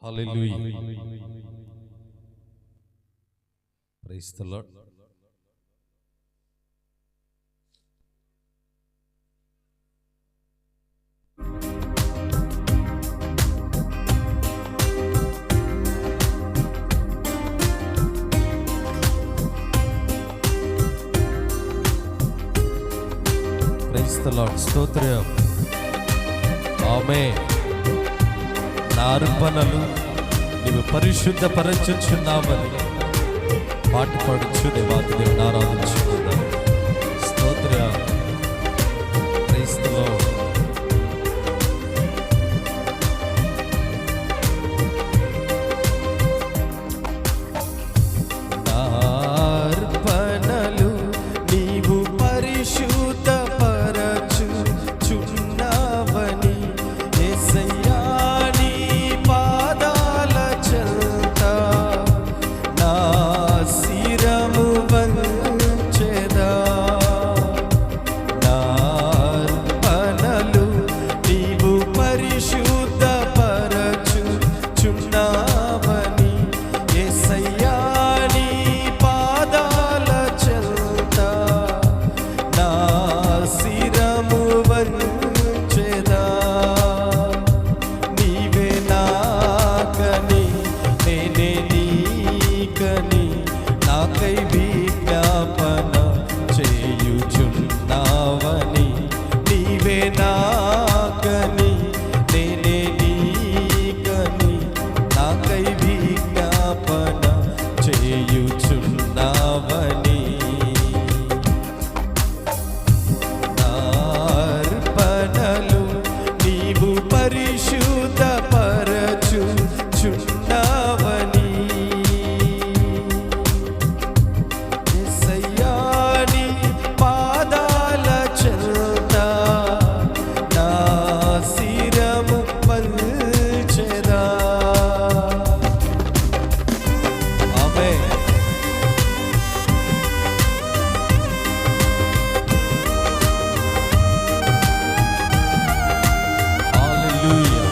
Hallelujah. Praise the Lord. Praise the Lord. స్తోత్రం. ఆమేన్. నా అర్పణలు నీవు పరిశుద్ధపరచుచున్నావని పాట పాడుచు దేవాది దేవుని ఆరాధించుకుందాం. స్తోత్రం. Praise the Lord. నా అర్పణలు నీవు పరిశుద్ధపరచుచున్నావని యేసయ్యా నీ పాదాల చెంత నా శిరము వంచెదా. నా అర్పణలు నీవు పరిశుద్ధపరచుచున్నావని యేసయ్యా నీ పాదాల చెంత నా శిరము వంచెదా. నీవే నాకని నేనే నీకని నాకై విజ్ఞాపన చేయుచున్నావని. నీవే నాకని నేనే నీకని నాకై విజ్ఞాపన చేయుచున్నావని. నా అర్పణలు నీవు పరిశుద్ధపరచుచున్నావని యేసయ్యా నీ పాదాల చెంత నా శిరము వంచెదా. ఆమేన్. హల్లెలూయా.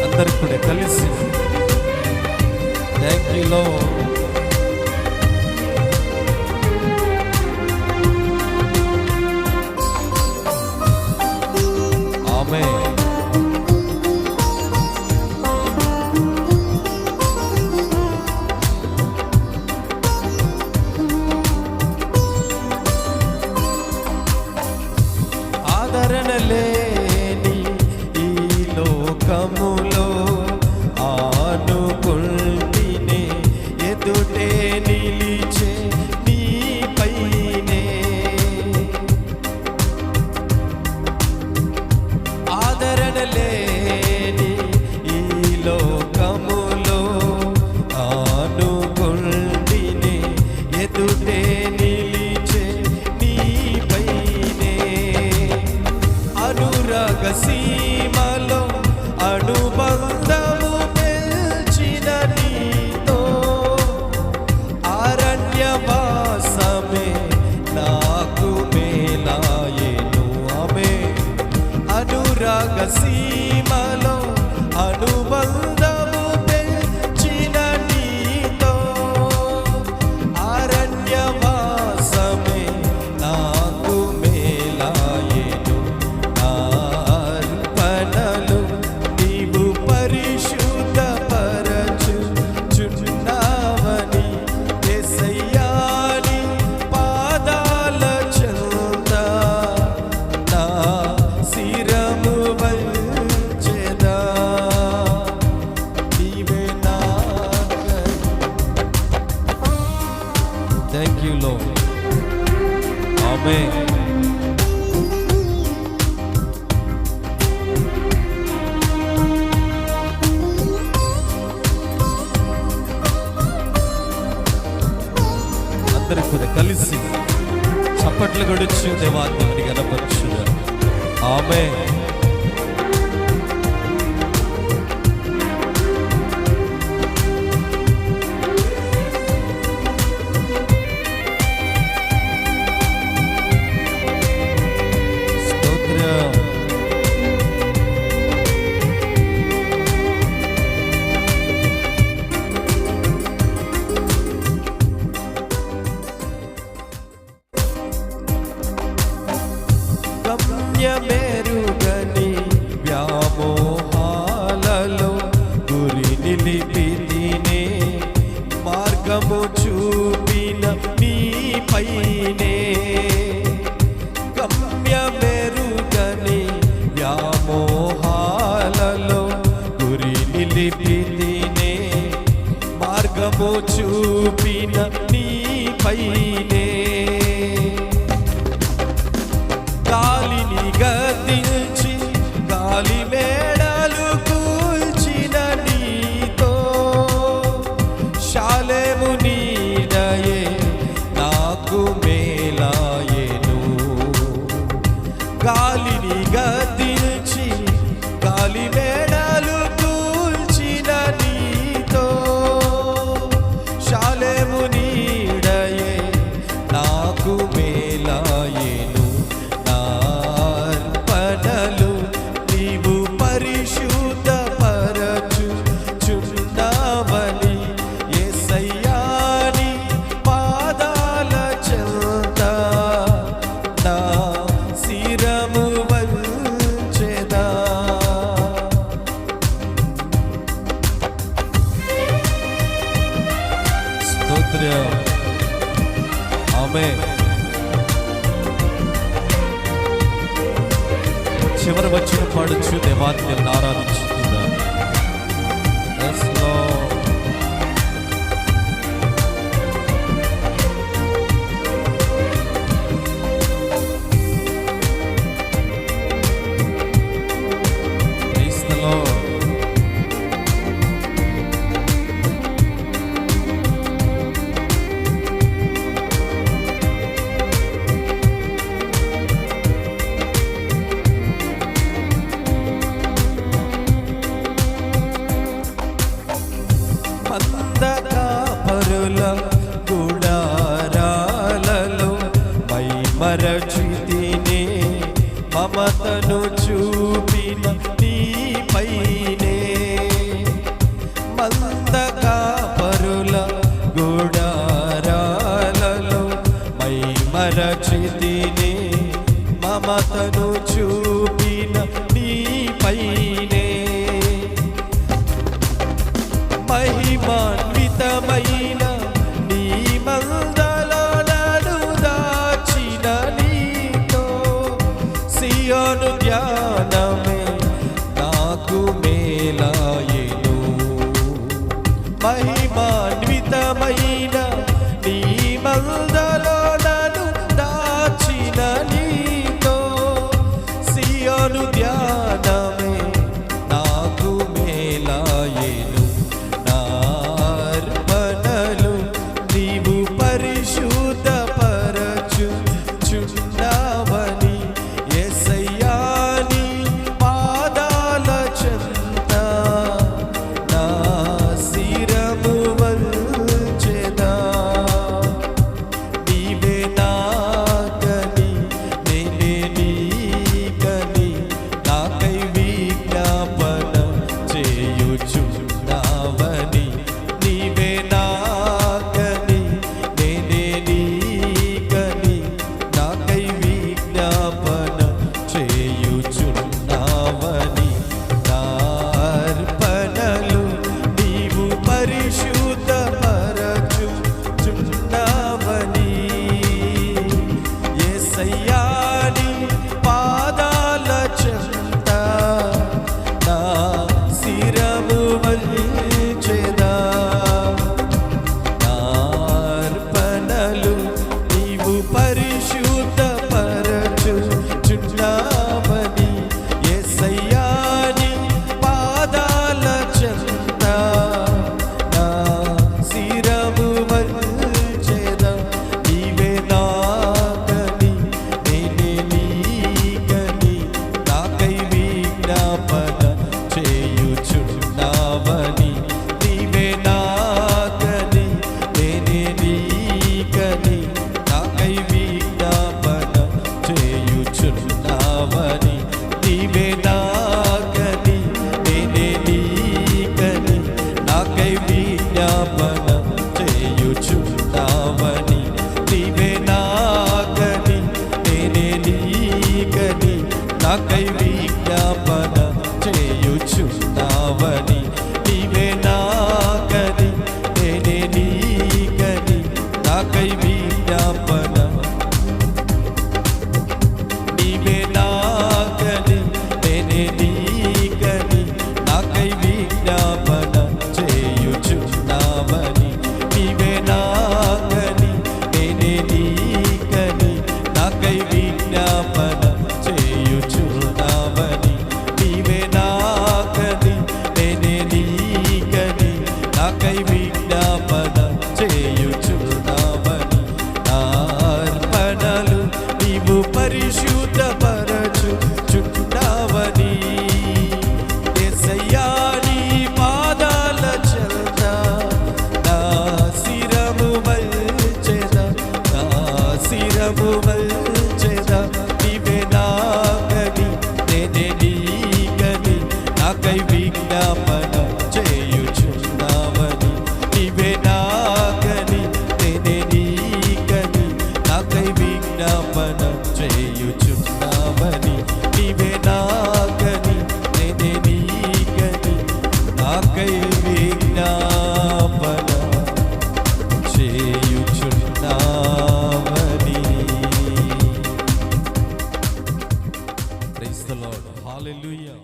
అందరూ కూడా కలిసి థ్యాంక్ యూ లార్డ్. ఆమేన్. ఆదరణ లేని ఈ లోకములో ఆనుకుంటినే ఎదుటే నిలిచే నీపైనే. ఆదరణ లేని ఈ లోకములో ఆనుకుంటినే ఎదుటే నిలిచే నీపైనే. అనురాగ సీమలో అనుబంధము పెంచిన నీతో అరణ్యవాసమే నాకు మేలాయెను. ఆమేన్. అనురాగ సీమలో అనుబంధము పెంచిన నీతో అరణ్యవాసమే నాకు మేలాయెను. నా అర్పణలు నీవు పరిశుద్ధపరచుచున్నావని యేసయ్యా నీ పాదాల చెంత నా శిరము వంచెదా. నీవే నాకని. Thank you lord. ఆమేన్. అందరూ కూడా కలిసి చప్పట్లు కొడుచు దేవాన్ని గణపరచుదా. ఆమేన్. స్తోత్రం. నిలిపితినే మార్గము చూపిన నీపైనే గాలిని గద్దించి గాలి మేడలు కూల్చిన నీతో శాలెము నీడయే నాకు మేలాయెను గాలిని గద్దించి గాలి మేడలు కూల్చిన నీతో శాలెము నీడయే నాకు మేలాయెను నార్పణలు నీవు పరిశుద్ధ పరచుచున్నావని యేసయ్యాని పాదాల చెంత నా శిరము వంచెదా స్తోత్రం ఆమేన్ చివరి వచ్చిన పాడుచు దేవాన్ని ఆరాధించుకుందాం. Yes, Lord. Praise the Lord. మందకాపరుల గుడారాలలో మైమరచితినే మమతను చూపిన నీపైనే మందకాపరుల గుడారాలలో మైమరచితినే మమతను చూపిన నీపైనే మహిమాన్వితమైన నీ మందలో నన్ను దాచిన నీతో సియోను ధ్యానమే నాకు మేలాయెను మహిమాన్వితమైన నీ మందలో నన్ను దాచిన నీతో సియోను ధ్యానమే నాకు మేలాయెను నార్పణలు నీవు పరిశుద్ధ పరచుచున్నావని యేసయ్యాని పాదాల చెంత నా శిరము వంచెదా నాకై విజ్ఞాపన చేయుచున్నావని, నీవే నాకని నేనే నీకని, నాకై విజ్ఞాపన చేయుచున్నావని, నీవే నాకని నేనే నీకని, నాకై విజ్ఞాపన చేయుచున్నావని. Praise the lord. హల్లెలూయా.